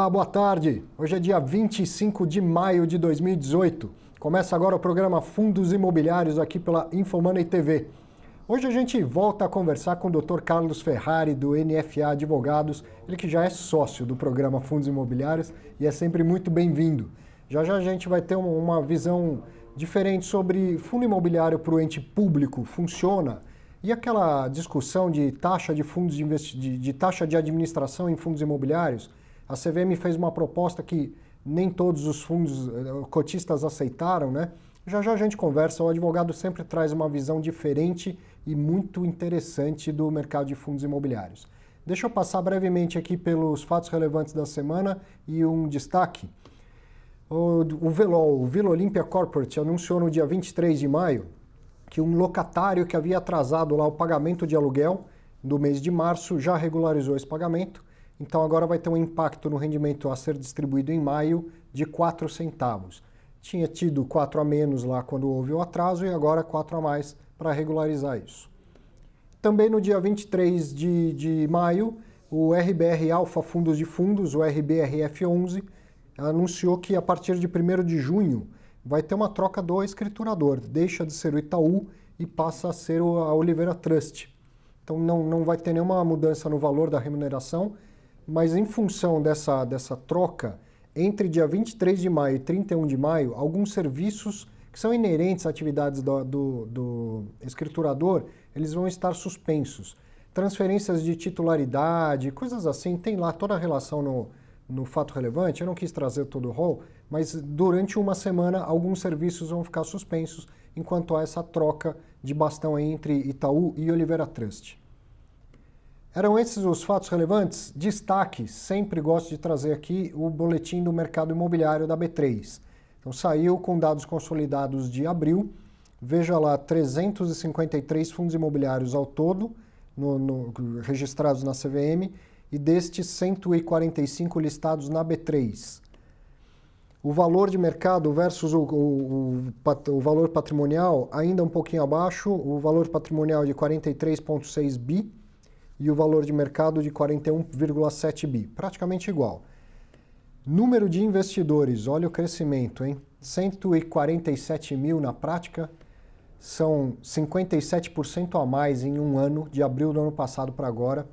Olá, boa tarde. Hoje é dia 25 de maio de 2018. Começa agora o programa Fundos Imobiliários aqui pela Infomoney TV. Hoje a gente volta a conversar com o Dr. Carlos Ferrari, do NFA Advogados, ele que já é sócio do programa Fundos Imobiliários e é sempre muito bem-vindo. Já já a gente vai ter uma visão diferente sobre fundo imobiliário para o ente público, funciona? E aquela discussão de taxa de fundos de taxa de administração em fundos imobiliários, a CVM fez uma proposta que nem todos os fundos cotistas aceitaram, né? Já já a gente conversa, o advogado sempre traz uma visão diferente e muito interessante do mercado de fundos imobiliários. Deixa eu passar brevemente aqui pelos fatos relevantes da semana e um destaque. O VELOL, o Vila Olímpia Corporate, anunciou no dia 23 de maio que um locatário que havia atrasado lá o pagamento de aluguel do mês de março já regularizou esse pagamento. Então agora vai ter um impacto no rendimento a ser distribuído em maio de 4 centavos. Tinha tido 4 a menos lá quando houve o atraso e agora 4 a mais para regularizar isso. Também no dia 23 de maio, o RBR Alfa Fundos de Fundos, o RBRF11, anunciou que a partir de 1º de junho vai ter uma troca do escriturador, deixa de ser o Itaú e passa a ser a Oliveira Trust. Então não vai ter nenhuma mudança no valor da remuneração, mas em função dessa troca, entre dia 23 de maio e 31 de maio, alguns serviços que são inerentes às atividades do escriturador, eles vão estar suspensos. Transferências de titularidade, coisas assim, tem lá toda a relação no fato relevante, eu não quis trazer todo o rol, mas durante uma semana alguns serviços vão ficar suspensos enquanto há essa troca de bastão entre Itaú e Oliveira Trust. Eram esses os fatos relevantes? Destaque, sempre gosto de trazer aqui o boletim do mercado imobiliário da B3. Então saiu com dados consolidados de abril, veja lá 353 fundos imobiliários ao todo, registrados na CVM, e destes 145 listados na B3. O valor de mercado versus o valor patrimonial ainda um pouquinho abaixo, o valor patrimonial de 43,6 bi e o valor de mercado de 41,7 bi, praticamente igual. Número de investidores, olha o crescimento, hein? 147 mil na prática, são 57% a mais em um ano, de abril do ano passado para agora,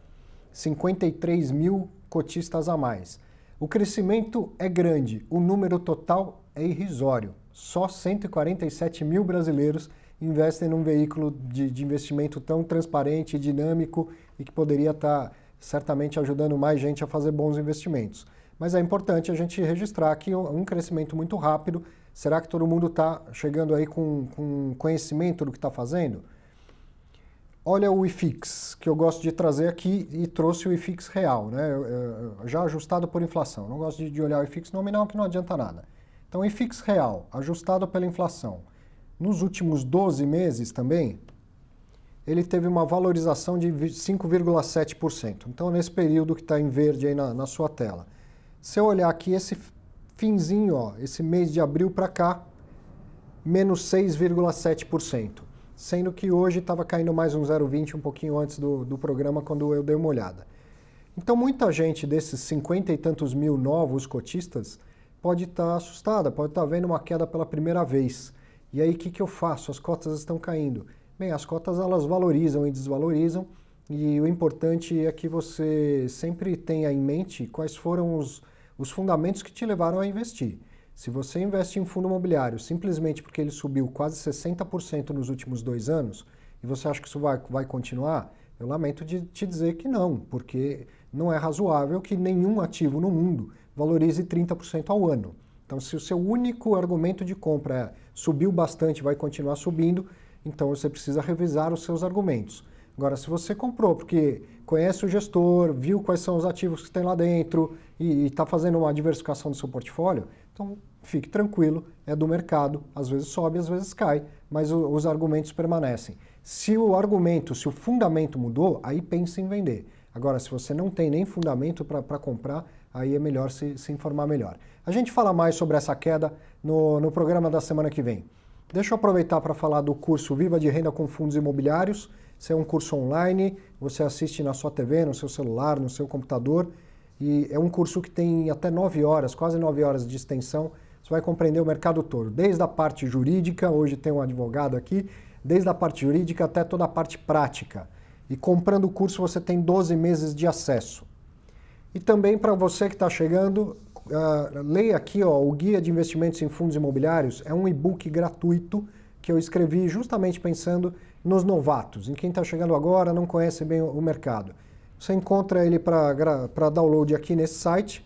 53 mil cotistas a mais. O crescimento é grande, o número total é irrisório. Só 147 mil brasileiros investem num veículo de investimento tão transparente e dinâmico e que poderia estar certamente ajudando mais gente a fazer bons investimentos. Mas é importante a gente registrar que um crescimento muito rápido. Será que todo mundo está chegando aí com conhecimento do que está fazendo? Olha o IFIX, que eu gosto de trazer aqui e trouxe o IFIX real, né? Já ajustado por inflação. Não gosto de olhar o IFIX nominal, que não adianta nada. Então, o IFIX real, ajustado pela inflação. Nos últimos 12 meses também, ele teve uma valorização de 5,7%. Então, nesse período que está em verde aí na sua tela. Se eu olhar aqui esse finzinho, ó, esse mês de abril para cá, menos 6,7%. Sendo que hoje estava caindo mais um 0,20, um pouquinho antes do programa, quando eu dei uma olhada. Então, muita gente desses 50 e tantos mil novos cotistas pode estar assustada, pode estar vendo uma queda pela primeira vez. E aí, o que eu faço? As cotas estão caindo. Bem, as cotas elas valorizam e desvalorizam, e o importante é que você sempre tenha em mente quais foram os fundamentos que te levaram a investir. Se você investe em fundo imobiliário simplesmente porque ele subiu quase 60% nos últimos 2 anos e você acha que isso vai continuar, eu lamento de te dizer que não, porque não é razoável que nenhum ativo no mundo valorize 30% ao ano. Então, se o seu único argumento de compra é subiu bastante, vai continuar subindo, então você precisa revisar os seus argumentos. Agora, se você comprou porque conhece o gestor, viu quais são os ativos que tem lá dentro e está fazendo uma diversificação do seu portfólio, então fique tranquilo, é do mercado, às vezes sobe, às vezes cai, mas os argumentos permanecem. Se o fundamento mudou, aí pense em vender. Agora, se você não tem nem fundamento para comprar, aí é melhor se informar melhor. A gente fala mais sobre essa queda no programa da semana que vem. Deixa eu aproveitar para falar do curso Viva de Renda com Fundos Imobiliários. Esse é um curso online, você assiste na sua TV, no seu celular, no seu computador. e é um curso que tem até 9 horas, quase 9 horas de extensão. Você vai compreender o mercado todo, desde a parte jurídica, hoje tem um advogado aqui, desde a parte jurídica até toda a parte prática. E comprando o curso você tem 12 meses de acesso. E também para você que está chegando, leia aqui o Guia de Investimentos em Fundos Imobiliários, é um e-book gratuito que eu escrevi justamente pensando nos novatos, em quem está chegando agora, não conhece bem o mercado. Você encontra ele para download aqui nesse site,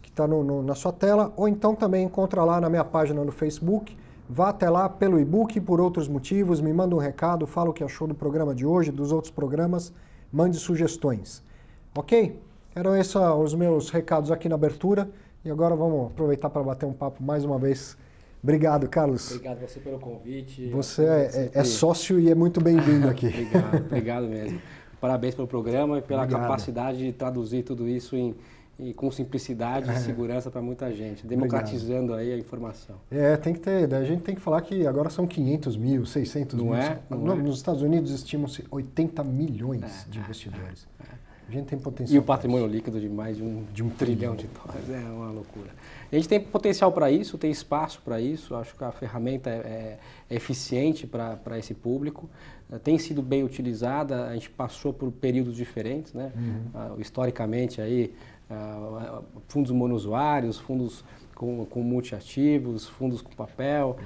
que está na sua tela, ou então também encontra lá na minha página no Facebook. Vá até lá pelo e-book e por outros motivos, me manda um recado, fala o que achou do programa de hoje, dos outros programas, mande sugestões. Ok? Eram esses os meus recados aqui na abertura e agora vamos aproveitar para bater um papo mais uma vez. Obrigado, Carlos. Obrigado você pelo convite. Você é sócio e é muito bem-vindo aqui. Obrigado mesmo. Parabéns pelo programa e pela capacidade de traduzir tudo isso com simplicidade e segurança para muita gente, democratizando aí a informação. Tem que ter. A gente tem que falar que agora são 500 mil, 600 mil. Nos Estados Unidos estimam-se 80 milhões de investidores. A gente tem potencial. E o patrimônio líquido de mais de um trilhão de dólares. É uma loucura. A gente tem potencial para isso, tem espaço para isso. Acho que a ferramenta é eficiente para esse público. Tem sido bem utilizada. A gente passou por períodos diferentes, né? Historicamente aí, fundos monousuários, fundos com multiativos, fundos com papel,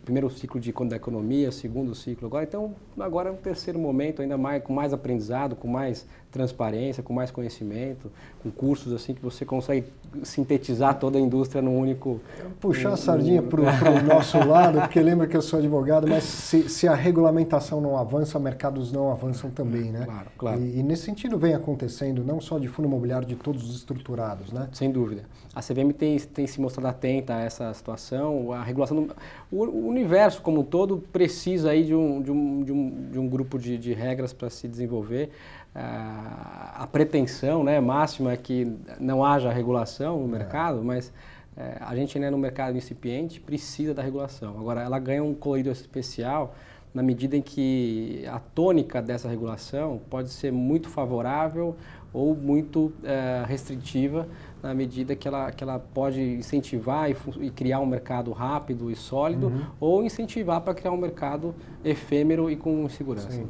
primeiro ciclo da economia, segundo ciclo agora. Então, agora é um terceiro momento, ainda mais com mais aprendizado, com mais transparência, com mais conhecimento, com cursos assim que você consegue sintetizar toda a indústria num único... Puxar a sardinha para o nosso lado, porque lembra que eu sou advogado, mas se a regulamentação não avança, mercados não avançam também, né? Claro. E nesse sentido vem acontecendo, não só de fundo imobiliário, de todos os estruturados, né? Sem dúvida. A CVM tem se mostrado atenta a essa situação, a regulação, o universo como um todo precisa aí de um grupo de regras para se desenvolver. A pretensão, né, máxima é que não haja regulação no mercado, mas a gente ainda no mercado incipiente precisa da regulação. Agora, ela ganha um colorido especial na medida em que a tônica dessa regulação pode ser muito favorável ou muito restritiva, na medida que ela pode incentivar e criar um mercado rápido e sólido, ou incentivar para criar um mercado efêmero e com segurança. Sim.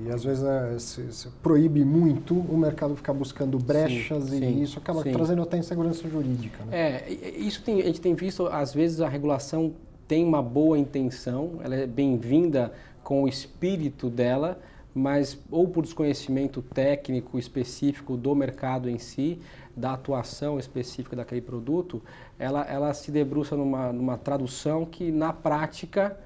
E às vezes se proíbe muito, o mercado fica buscando brechas e isso acaba trazendo até insegurança jurídica. Né? A gente tem visto, às vezes a regulação tem uma boa intenção, ela é bem-vinda com o espírito dela, mas ou por desconhecimento técnico específico do mercado em si, da atuação específica daquele produto, ela se debruça numa tradução que na prática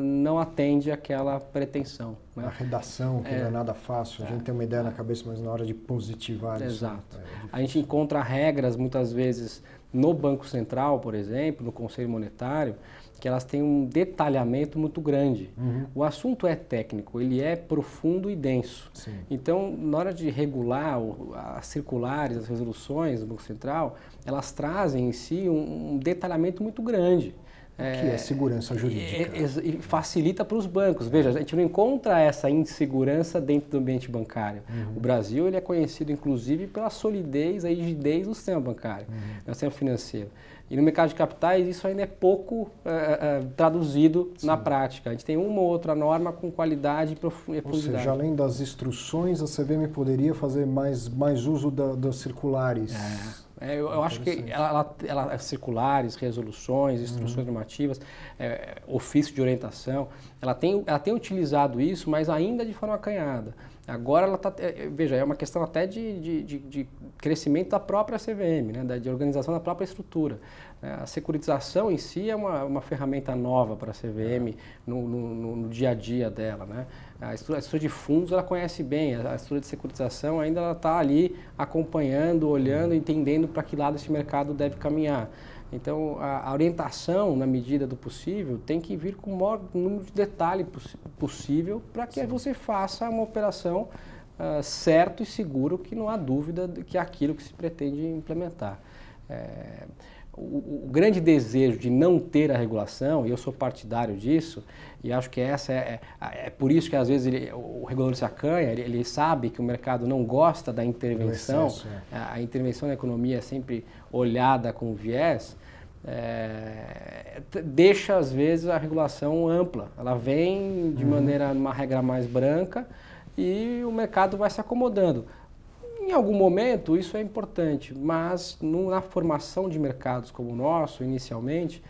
não atende àquela pretensão. Né? A redação, que não é nada fácil, a gente tem uma ideia na cabeça, mas na hora de positivar isso... Exato. A gente encontra regras, muitas vezes, no Banco Central, por exemplo, no Conselho Monetário, que elas têm um detalhamento muito grande. O assunto é técnico, ele é profundo e denso. Sim. Então, na hora de regular as circulares, as resoluções do Banco Central, elas trazem em si um detalhamento muito grande. O que é segurança jurídica? E facilita para os bancos. Veja, a gente não encontra essa insegurança dentro do ambiente bancário. O Brasil ele é conhecido, inclusive, pela solidez, a rigidez do sistema bancário, do sistema financeiro. E no mercado de capitais isso ainda é pouco traduzido na prática. A gente tem uma ou outra norma com qualidade e profundidade. Ou seja, além das instruções, a CVM poderia fazer mais uso das circulares. Eu acho que ela circulares, resoluções, instruções normativas, ofício de orientação, ela tem utilizado isso, mas ainda de forma acanhada. Agora ela está, veja, é uma questão até de crescimento da própria CVM, né, de organização da própria estrutura. A securitização em si é uma ferramenta nova para a CVM no dia a dia dela, né? A estrutura de fundos ela conhece bem, a estrutura de securitização ainda está ali acompanhando, olhando, entendendo para que lado esse mercado deve caminhar. Então, a orientação, na medida do possível, tem que vir com o maior número de detalhe possível para que você faça uma operação certo e seguro, que não há dúvida de que é aquilo que se pretende implementar. o grande desejo de não ter a regulação, e eu sou partidário disso, e acho que essa é por isso que às vezes o regulador se acanha, ele sabe que o mercado não gosta da intervenção, excesso, a intervenção na economia é sempre olhada com viés, deixa às vezes a regulação ampla, ela vem de maneira, uma regra mais branca e o mercado vai se acomodando. Em algum momento isso é importante, mas na formação de mercados como o nosso, inicialmente,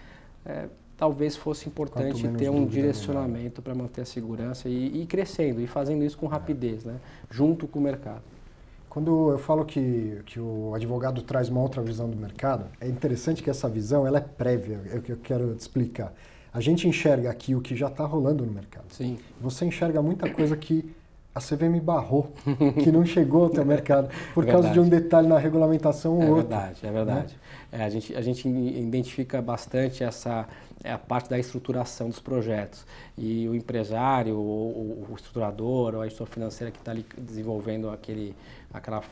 talvez fosse importante ter um direcionamento para manter a segurança e ir crescendo, e fazendo isso com rapidez, né? Junto com o mercado. Quando eu falo que o advogado traz uma outra visão do mercado, é interessante que essa visão ela é prévia, é o que eu quero te explicar. A gente enxerga aqui o que já está rolando no mercado. Sim. Você enxerga muita coisa que a CVM barrou, que não chegou ao teu mercado, por causa de um detalhe na regulamentação ou outro. É verdade. Né? A gente identifica bastante a parte da estruturação dos projetos. E o empresário, o estruturador, ou a instituição financeira que está ali desenvolvendo aquela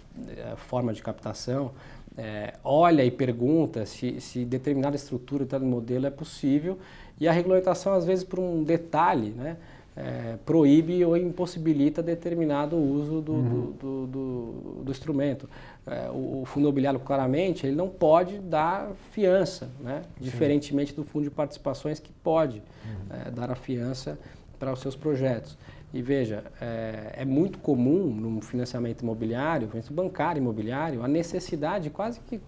forma de captação, olha e pergunta se determinada estrutura, determinado modelo é possível, e a regulamentação, às vezes, por um detalhe, né? Proíbe ou impossibilita determinado uso do instrumento. O fundo imobiliário, claramente, ele não pode dar fiança, né? Diferentemente do fundo de participações, que pode dar a fiança para os seus projetos. E veja, é muito comum no financiamento imobiliário, bancário imobiliário, a necessidade quase que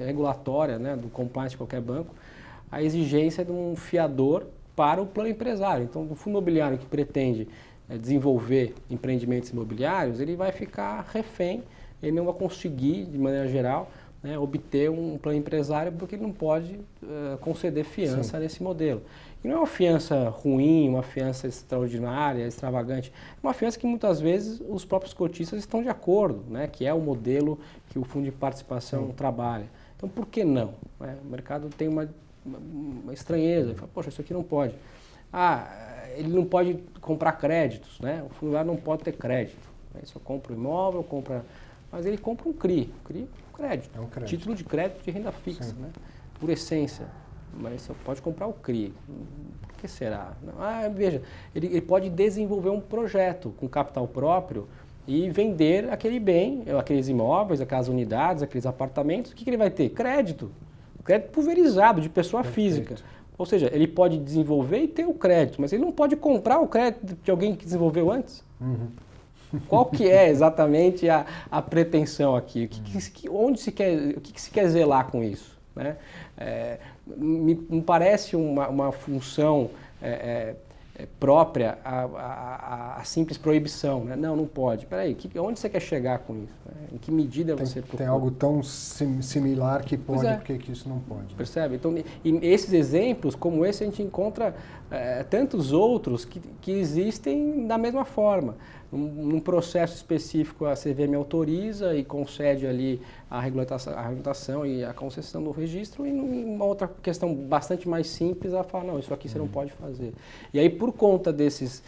regulatória, né, do compliance de qualquer banco, a exigência de um fiador para o plano empresário. Então, o fundo imobiliário que pretende desenvolver empreendimentos imobiliários, ele vai ficar refém, ele não vai conseguir, de maneira geral, né, obter um plano empresário, porque ele não pode conceder fiança nesse modelo. E não é uma fiança ruim, uma fiança extraordinária, extravagante, é uma fiança que muitas vezes os próprios cotistas estão de acordo, né, que é o modelo que o fundo de participação trabalha. Então, por que não? O mercado tem uma estranheza, ele fala, poxa, isso aqui não pode. Ele não pode comprar créditos, né? O fundo imobiliário não pode ter crédito. Ele só compra o imóvel, mas ele compra um CRI. CRI é um crédito. Título de crédito de renda fixa, né? Por essência. Mas só pode comprar o CRI. Por que será? Veja, ele pode desenvolver um projeto com capital próprio e vender aquele bem, aqueles imóveis, aquelas unidades, aqueles apartamentos. O que ele vai ter? Crédito. Crédito pulverizado, de pessoa física. Ou seja, ele pode desenvolver e ter o crédito, mas ele não pode comprar o crédito de alguém que desenvolveu antes. Qual que é exatamente a pretensão aqui? O que se quer zelar com isso? Né? Me parece uma função própria à simples proibição. Né? Não pode. Espera aí, onde você quer chegar com isso? Né? Em que medida você procura? Tem algo tão similar que pode, porque que isso não pode. Percebe? Então, e esses exemplos, como esse, a gente encontra tantos outros que existem da mesma forma. Num processo específico, a CVM autoriza e concede ali a regulamentação e a concessão do registro, e numa outra questão bastante mais simples, ela fala, não, isso aqui você não pode fazer. E aí, por conta dessas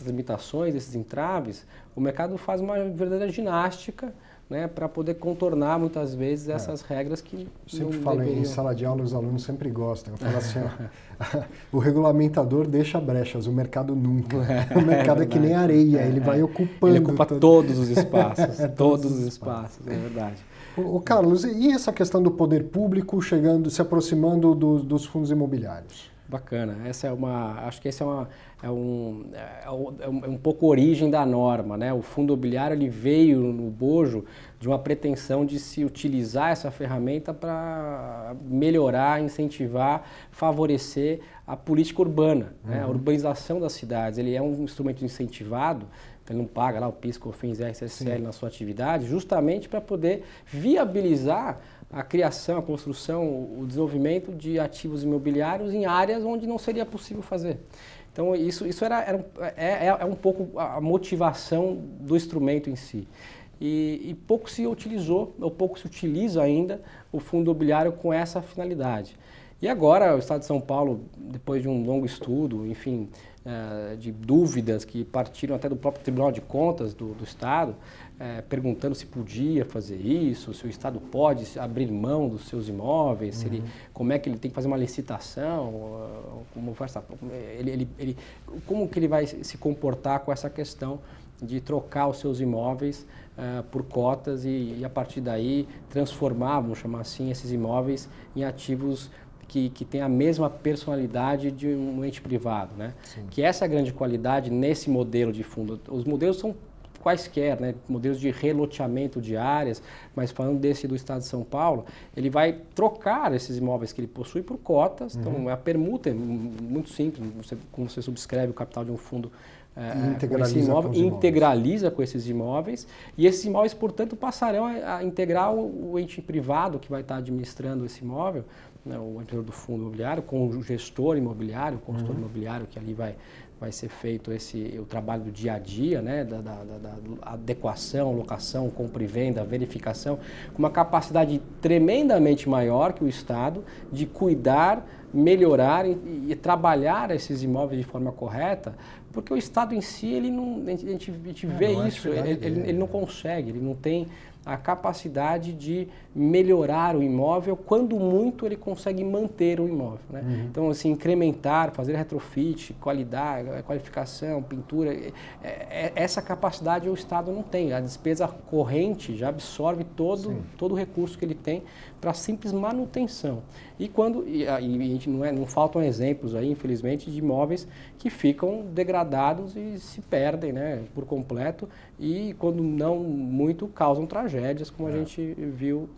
limitações, desses entraves, o mercado faz uma verdadeira ginástica, né, para poder contornar muitas vezes essas regras que sempre falo em sala de aula, os alunos sempre gostam. Eu falo assim, o regulamentador deixa brechas, o mercado nunca. O mercado é que nem areia, ele vai ocupando. Ele ocupa todos os espaços, todos os espaços, é verdade. O Carlos, e essa questão do poder público se aproximando dos fundos imobiliários? Bacana, acho que essa é um pouco a origem da norma, né? O fundo imobiliário ele veio no bojo de uma pretensão de se utilizar essa ferramenta para melhorar, incentivar, favorecer a política urbana, né? A urbanização das cidades. Ele é um instrumento incentivado, então ele não paga lá o PIS, COFINS, RSSL na sua atividade, justamente para poder viabilizar a criação, a construção, o desenvolvimento de ativos imobiliários em áreas onde não seria possível fazer. Então, isso é um pouco a motivação do instrumento em si. E pouco se utilizou, ou pouco se utiliza ainda, o fundo imobiliário com essa finalidade. E agora, o Estado de São Paulo, depois de um longo estudo, enfim, de dúvidas que partiram até do próprio Tribunal de Contas do Estado, perguntando se podia fazer isso, se o Estado pode abrir mão dos seus imóveis, se ele, como é que ele tem que fazer uma licitação, como que ele vai se comportar com essa questão de trocar os seus imóveis por cotas e a partir daí transformar, vamos chamar assim, esses imóveis em ativos que tem a mesma personalidade de um ente privado, né? Que essa é a grande qualidade nesse modelo de fundo. Os modelos são quaisquer, né? Modelos de reloteamento de áreas, mas falando desse do Estado de São Paulo, ele vai trocar esses imóveis que ele possui por cotas, então a permuta é muito simples, como você subscreve o capital de um fundo integraliza com esses imóveis e esses imóveis, portanto, passarão a integrar o ente privado que vai estar administrando esse imóvel, né, o administrador do fundo imobiliário, com o gestor imobiliário, o consultor imobiliário, que ali vai ser feito o trabalho do dia a dia, né, da adequação, locação, compra e venda, verificação, com uma capacidade tremendamente maior que o Estado de cuidar, melhorar e trabalhar esses imóveis de forma correta, porque o Estado em si, ele não, a gente vê isso, ele não consegue, ele não tem a capacidade de melhorar o imóvel, quando muito ele consegue manter o imóvel, né? Então, assim, incrementar, fazer retrofit, qualidade, qualificação, pintura, essa capacidade o Estado não tem. A despesa corrente já absorve todo o recurso que ele tem para simples manutenção. E a gente não faltam exemplos aí, infelizmente, de imóveis que ficam degradados e se perdem, né, por completo e, quando não muito, causam tragédias, como a gente viu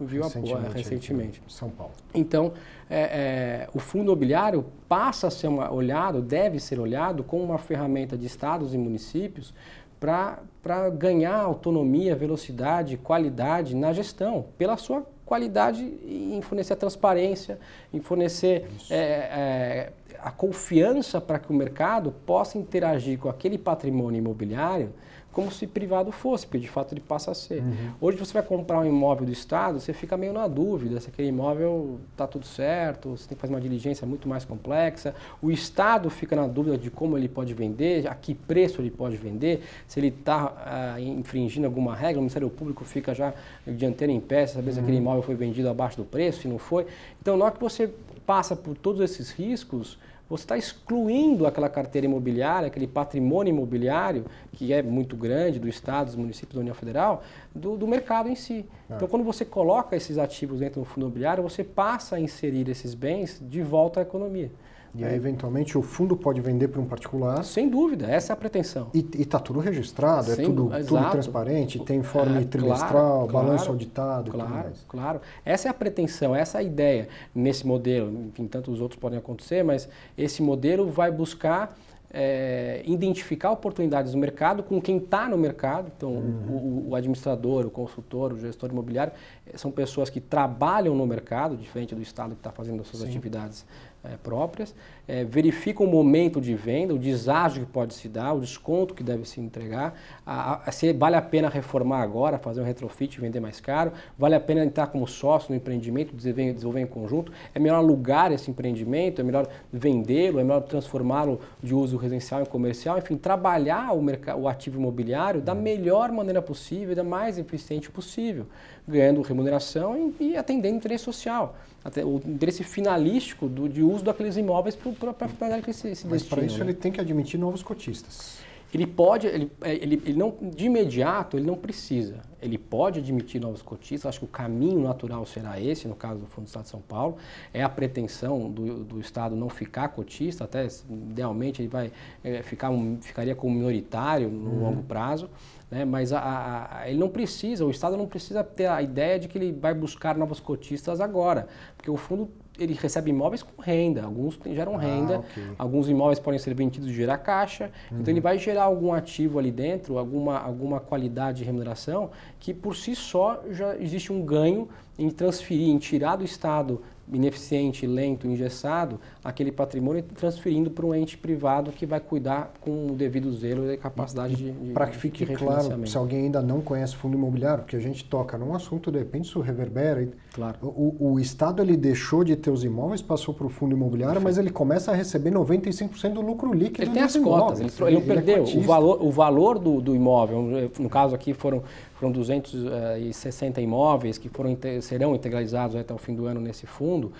recentemente. Em São Paulo. Então, o fundo imobiliário passa a ser deve ser olhado como uma ferramenta de estados e municípios para ganhar autonomia, velocidade, qualidade na gestão, pela sua qualidade em fornecer a transparência, em fornecer a confiança para que o mercado possa interagir com aquele patrimônio imobiliário como se privado fosse, porque de fato ele passa a ser. Hoje você vai comprar um imóvel do Estado, você fica meio na dúvida se aquele imóvel está tudo certo, você tem que fazer uma diligência muito mais complexa, o Estado fica na dúvida de como ele pode vender, a que preço ele pode vender, se ele está infringindo alguma regra, o Ministério Público fica já de antena em pé, saber se aquele imóvel foi vendido abaixo do preço, se não foi. Então, na hora que você passa por todos esses riscos, você está excluindo aquela carteira imobiliária, aquele patrimônio imobiliário, que é muito grande, do Estado, dos municípios, da União Federal, do mercado em si. Então, quando você coloca esses ativos dentro do fundo imobiliário, você passa a inserir esses bens de volta à economia. E aí, eventualmente, o fundo pode vender para um particular. Sem dúvida, essa é a pretensão. E está tudo registrado, tudo transparente, tem informe trimestral, balanço auditado e tudo mais. Claro, essa é a pretensão, essa é a ideia nesse modelo. Enfim, tantos outros podem acontecer, mas esse modelo vai buscar identificar oportunidades no mercado com quem está no mercado. Então, o administrador, o consultor, o gestor imobiliário são pessoas que trabalham no mercado, diferente do Estado que está fazendo as suas atividades próprias, verificam o momento de venda, o deságio que pode se dar, o desconto que deve se entregar, se vale a pena reformar agora, fazer um retrofit e vender mais caro, vale a pena entrar como sócio no empreendimento, desenvolver em conjunto, é melhor alugar esse empreendimento, é melhor vendê-lo, é melhor transformá-lo de uso residencial em comercial, enfim, trabalhar o ativo imobiliário da melhor maneira possível, da mais eficiente possível, ganhando remuneração e atendendo o interesse social, o interesse finalístico de uso daqueles imóveis para a finalidade que se destina. Mas para isso ele tem que admitir novos cotistas. Ele pode, ele não, de imediato, ele não precisa. Ele pode admitir novos cotistas, acho que o caminho natural será esse, no caso do Fundo do Estado de São Paulo. É a pretensão do Estado não ficar cotista, até idealmente ele ficaria como minoritário no longo prazo. Né? Mas ele não precisa, o Estado não precisa ter a ideia de que ele vai buscar novos cotistas agora, porque o fundo ele recebe imóveis com renda, alguns geram renda, alguns imóveis podem ser vendidos e gerar caixa, então ele vai gerar algum ativo ali dentro, alguma qualidade de remuneração que por si só já existe um ganho em transferir, em tirar do Estado ineficiente, lento, engessado, aquele patrimônio transferindo para um ente privado que vai cuidar com o devido zelo e capacidade de para que fique claro, se alguém ainda não conhece fundo imobiliário, porque a gente toca num assunto, de repente isso reverbera. Claro. O Estado ele deixou de ter os imóveis, passou para o fundo imobiliário, mas ele começa a receber 95% do lucro líquido dos imóveis. Ele tem as cotas, ele não perdeu. O valor do imóvel, no caso aqui foram 260 imóveis que serão integralizados até o fim do ano nesse fundo.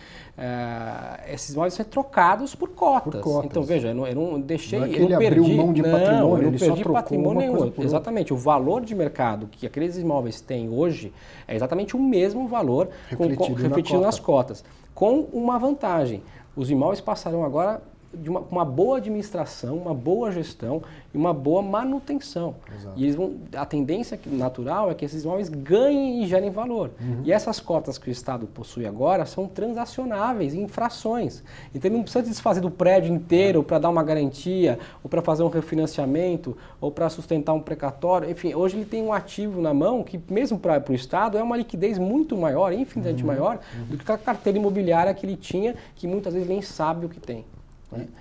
Esses imóveis são trocados por cotas. Então, veja, eu não deixei... Não é que ele abriu mão de patrimônio, ele só trocou patrimônio nenhum. Exatamente. O valor de mercado que aqueles imóveis têm hoje é exatamente o mesmo valor refletido nas cotas. Com uma vantagem. Os imóveis passarão agora de uma boa administração, uma boa gestão e uma boa manutenção. Exato. E eles a tendência natural é que esses imóveis ganhem e gerem valor. E essas cotas que o Estado possui agora são transacionáveis em frações. Então ele não precisa desfazer do prédio inteiro para dar uma garantia, ou para fazer um refinanciamento, ou para sustentar um precatório. Enfim, hoje ele tem um ativo na mão que, mesmo para o Estado, é uma liquidez muito maior, infinitamente maior, do que a carteira imobiliária que ele tinha, que muitas vezes nem sabe o que tem.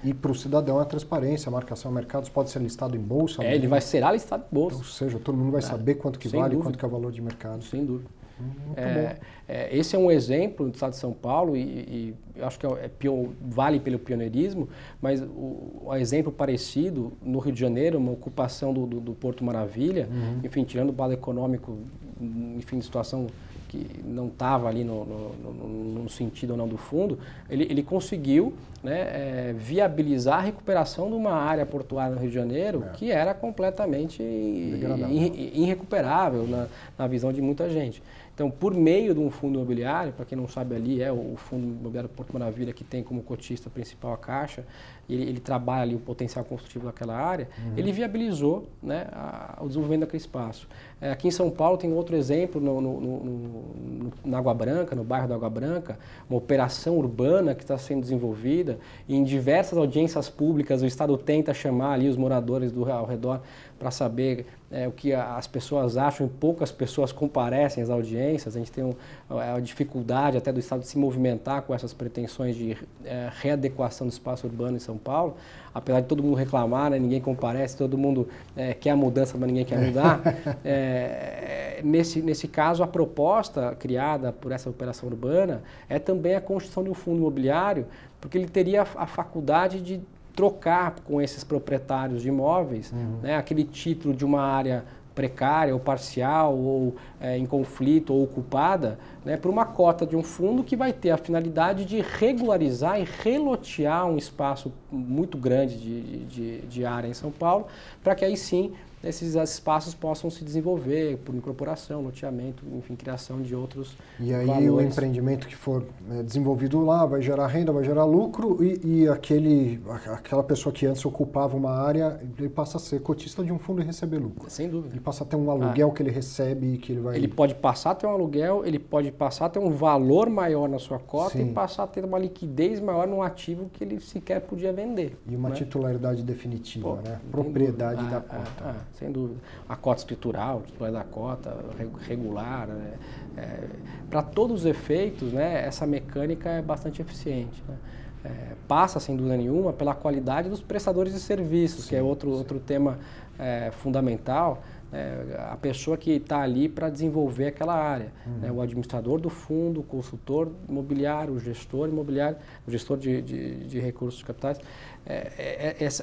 E para o cidadão a transparência, a marcação a mercados pode ser listado em bolsa. Ele será listado em bolsa. Ou seja, todo mundo vai saber quanto que vale, quanto que é o valor de mercado. Sem dúvida. Muito bom. Esse é um exemplo do Estado de São Paulo e eu acho que vale pelo pioneirismo, mas o exemplo parecido no Rio de Janeiro, uma ocupação do Porto Maravilha, enfim, tirando o balo econômico, enfim, de situação que não estava ali no sentido ou não do fundo, ele conseguiu, né, viabilizar a recuperação de uma área portuária no Rio de Janeiro que era completamente irrecuperável na visão de muita gente. Então, por meio de um fundo imobiliário, para quem não sabe, ali é o Fundo Imobiliário Porto Maravilha, que tem como cotista principal a Caixa, ele trabalha ali o potencial construtivo daquela área, ele viabilizou, né, o desenvolvimento daquele espaço. Aqui em São Paulo tem outro exemplo, na Água Branca, no bairro da Água Branca, uma operação urbana que está sendo desenvolvida, e em diversas audiências públicas o Estado tenta chamar ali os moradores ao redor para saber o que as pessoas acham, e poucas pessoas comparecem às audiências. A gente tem a dificuldade até do Estado de se movimentar com essas pretensões de readequação do espaço urbano em São Paulo, apesar de todo mundo reclamar, né, ninguém comparece, todo mundo quer a mudança, mas ninguém quer mudar. Nesse caso, a proposta criada por essa operação urbana é também a constituição de um fundo imobiliário, porque ele teria a faculdade de trocar com esses proprietários de imóveis, né, aquele título de uma área precária ou parcial ou em conflito ou ocupada, né, por uma cota de um fundo que vai ter a finalidade de regularizar e relotear um espaço muito grande de área em São Paulo, para que aí sim esses espaços possam se desenvolver por incorporação, loteamento, enfim, criação de outros E aí valores. O empreendimento que for desenvolvido lá vai gerar renda, vai gerar lucro e aquela pessoa que antes ocupava uma área, ele passa a ser cotista de um fundo e receber lucro. Sem dúvida. Ele passa a ter um aluguel que ele recebe e que ele vai... Ele pode passar a ter um aluguel, ele pode passar a ter um valor maior na sua cota Sim. e passar a ter uma liquidez maior num ativo que ele sequer podia vender. E uma titularidade definitiva, né? Propriedade da cota. Sem dúvida. A cota escritural, titularidade da cota, regular. Né? Para todos os efeitos, né, essa mecânica é bastante eficiente. Né? Passa, sem dúvida nenhuma, pela qualidade dos prestadores de serviços, que é outro tema fundamental. A pessoa que está ali para desenvolver aquela área. Né? O administrador do fundo, o consultor imobiliário, o gestor imobiliário, o gestor de recursos capitais.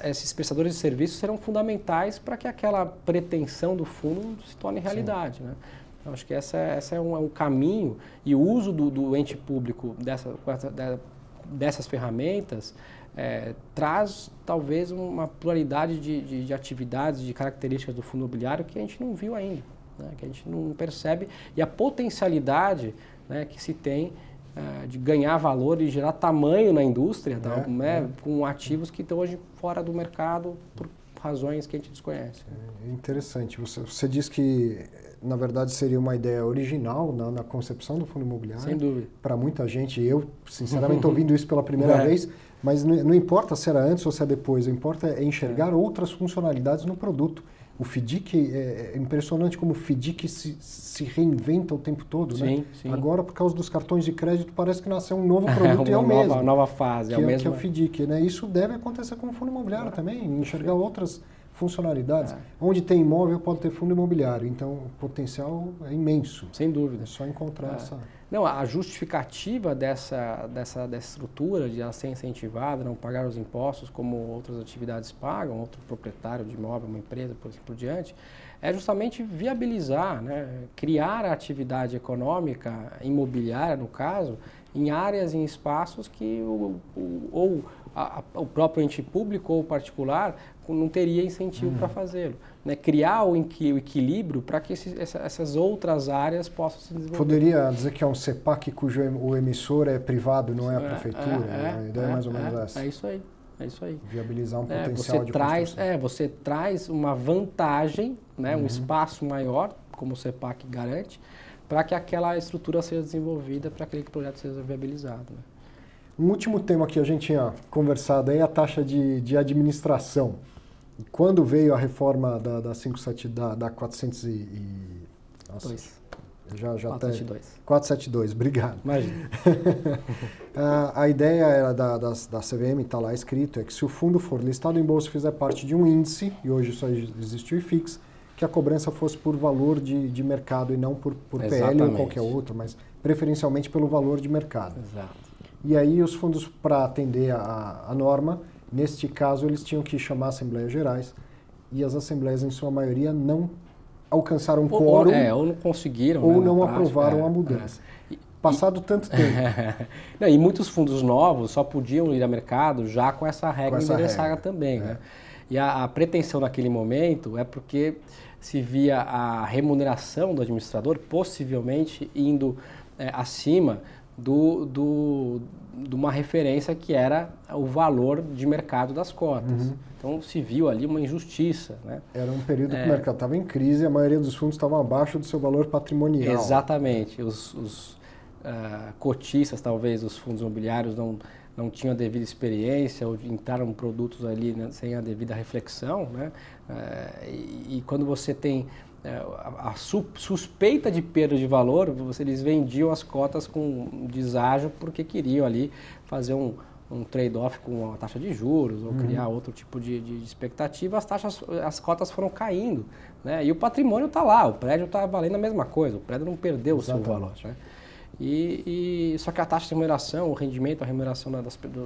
Esses prestadores de serviços serão fundamentais para que aquela pretensão do fundo se torne realidade. Né? Eu acho que essa é um caminho, e o uso do ente público dessas ferramentas traz talvez uma pluralidade de atividades, de características do fundo imobiliário que a gente não viu ainda, né? Que a gente não percebe, e a potencialidade, né, que se tem de ganhar valor e gerar tamanho na indústria, com ativos que estão hoje fora do mercado por razões que a gente desconhece. É interessante. Você diz que, na verdade, seria uma ideia original na concepção do fundo imobiliário. Sem dúvida. Para muita gente, eu, sinceramente, estou ouvindo isso pela primeira vez, mas não importa se era antes ou se é depois, o que importa é enxergar outras funcionalidades no produto. O FDIC, é impressionante como o FDIC se reinventa o tempo todo, sim, né? Sim. Agora, por causa dos cartões de crédito, parece que nasceu um novo produto e é o mesmo. Uma nova fase, que é o FDIC, né? Isso deve acontecer com o fundo imobiliário também, enxergar outras funcionalidades. Onde tem imóvel pode ter fundo imobiliário, então o potencial é imenso. Sem dúvida. É só encontrar essa... Não, a justificativa dessa estrutura de ela ser incentivada, não pagar os impostos como outras atividades pagam, outro proprietário de imóvel, uma empresa, por assim por diante, é justamente viabilizar, né, criar a atividade econômica, imobiliária no caso, em áreas, em espaços que o próprio ente público ou particular não teria incentivo para fazê-lo. Né? Criar o equilíbrio para que essas outras áreas possam se desenvolver. Poderia dizer que é um CEPAC cujo o emissor é privado, não é a prefeitura? A ideia é mais ou menos essa. É isso aí. É isso aí. Viabilizar um potencial de construção. Você traz uma vantagem, né, um espaço maior, como o CEPAC garante, para que aquela estrutura seja desenvolvida, para que aquele projeto seja viabilizado. Né? Um último tema que a gente tinha conversado aí é a taxa de administração. E quando veio a reforma da 400 nossa, já 472. 472, obrigado. Imagina. A ideia era da CVM, está lá escrito, é que se o fundo for listado em bolsa e fizer parte de um índice, e hoje só existe o IFIX, que a cobrança fosse por valor de mercado e não por PL ou qualquer outro, mas preferencialmente pelo valor de mercado. Exato. E aí os fundos, para atender a norma, neste caso eles tinham que chamar assembleias gerais, e as assembleias, em sua maioria, não alcançaram quórum ou não conseguiram, ou né, não aprovaram a mudança. Passado tanto tempo. Não, e muitos fundos novos só podiam ir a mercado já com essa regra endereçada também. Né? E a pretensão naquele momento é porque se via a remuneração do administrador possivelmente indo acima de uma referência que era o valor de mercado das cotas. Então se viu ali uma injustiça. Né? Era um período que o mercado estava em crise e a maioria dos fundos estavam abaixo do seu valor patrimonial. Exatamente. Os cotistas, talvez, os fundos imobiliários não tinham a devida experiência ou entraram produtos ali, né, sem a devida reflexão. Né? E quando você tem a suspeita de perda de valor, eles vendiam as cotas com deságio porque queriam ali fazer um trade-off com a taxa de juros ou criar outro tipo de expectativa. As cotas foram caindo, né? E o patrimônio está lá, o prédio está valendo a mesma coisa, o prédio não perdeu o seu valor. Né? Só que a taxa de remuneração, o rendimento, a remuneração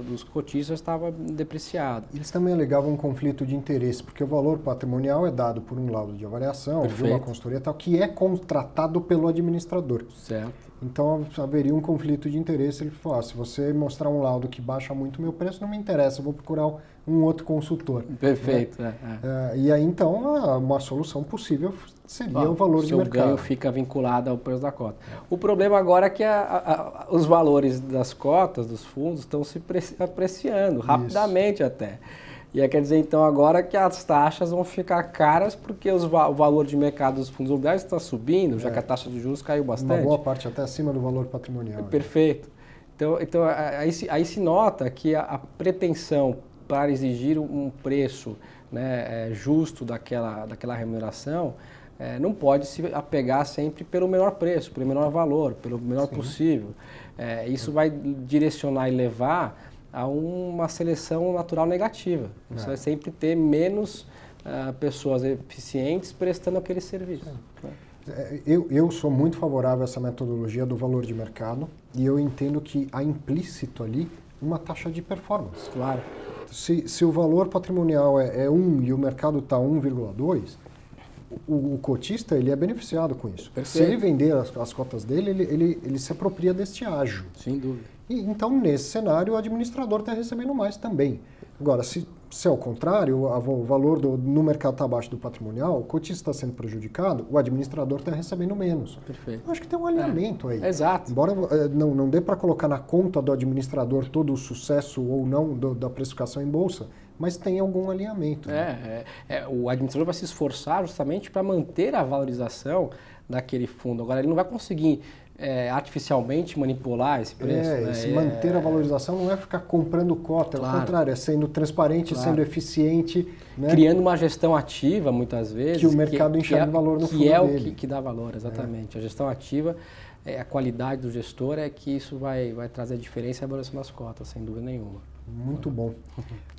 dos cotistas estava depreciado. Eles também alegavam um conflito de interesse, porque o valor patrimonial é dado por um laudo de avaliação, de uma consultoria tal, que é contratado pelo administrador. Certo. Então haveria um conflito de interesse. Ele falou, se você mostrar um laudo que baixa muito o meu preço, não me interessa, eu vou procurar um outro consultor. Perfeito. Né? E aí então uma solução possível seria o valor de mercado. O ganho fica vinculado ao preço da cota. O problema agora é que os valores das cotas, dos fundos, estão se apreciando rapidamente até. E quer dizer, então, agora que as taxas vão ficar caras porque o valor de mercado dos fundos imobiliários está subindo, já que a taxa de juros caiu bastante. Uma boa parte até acima do valor patrimonial. Perfeito. Então aí se nota que a pretensão para exigir um preço, né, justo daquela remuneração não pode se apegar sempre pelo menor preço, pelo menor valor, pelo menor possível. Isso vai direcionar e levar a uma seleção natural negativa. Você vai sempre ter menos pessoas eficientes prestando aquele serviço. Eu sou muito favorável a essa metodologia do valor de mercado e eu entendo que há implícito ali uma taxa de performance. Claro. Se o valor patrimonial é 1 e o mercado está 1,2, o cotista ele é beneficiado com isso. Perfeito. Se ele vender as cotas dele, ele se apropria deste ágio. Sem dúvida. Então, nesse cenário, o administrador está recebendo mais também. Agora, se é o contrário, o valor no mercado está abaixo do patrimonial, o cotista está sendo prejudicado, o administrador está recebendo menos. Perfeito. Eu acho que tem um alinhamento aí. Exato. Embora não dê para colocar na conta do administrador todo o sucesso ou não da precificação em bolsa, mas tem algum alinhamento. O administrador vai se esforçar justamente para manter a valorização daquele fundo. Agora, ele não vai conseguir artificialmente manipular esse preço. Né? Se manter a valorização não é ficar comprando cota, claro. Ao contrário, é sendo transparente, claro. Sendo eficiente. Né? Criando uma gestão ativa, muitas vezes. Que o mercado enxerga valor no fundo dele. Que é o que dá valor, exatamente. A gestão ativa, a qualidade do gestor é que isso vai trazer a diferença e a valorização das cotas, sem dúvida nenhuma. Muito bom.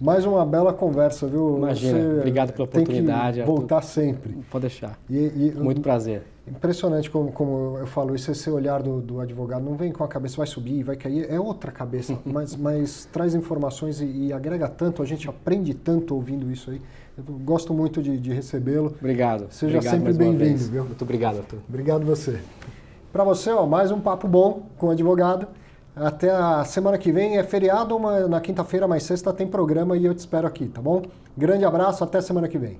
Mais uma bela conversa, viu? Imagina, obrigado pela oportunidade. Tem que voltar sempre. Pode deixar. Muito prazer. Impressionante como eu falo isso, esse olhar do advogado não vem com a cabeça, vai subir, vai cair, é outra cabeça, mas traz informações e agrega tanto, a gente aprende tanto ouvindo isso aí. Eu gosto muito de recebê-lo. Obrigado. Seja sempre bem-vindo, viu? Muito obrigado, Arthur. Obrigado você. Para você, mais um papo bom com o advogado. Até a semana que vem, é feriado, na quinta-feira, mas sexta tem programa e eu te espero aqui, tá bom? Grande abraço, até semana que vem.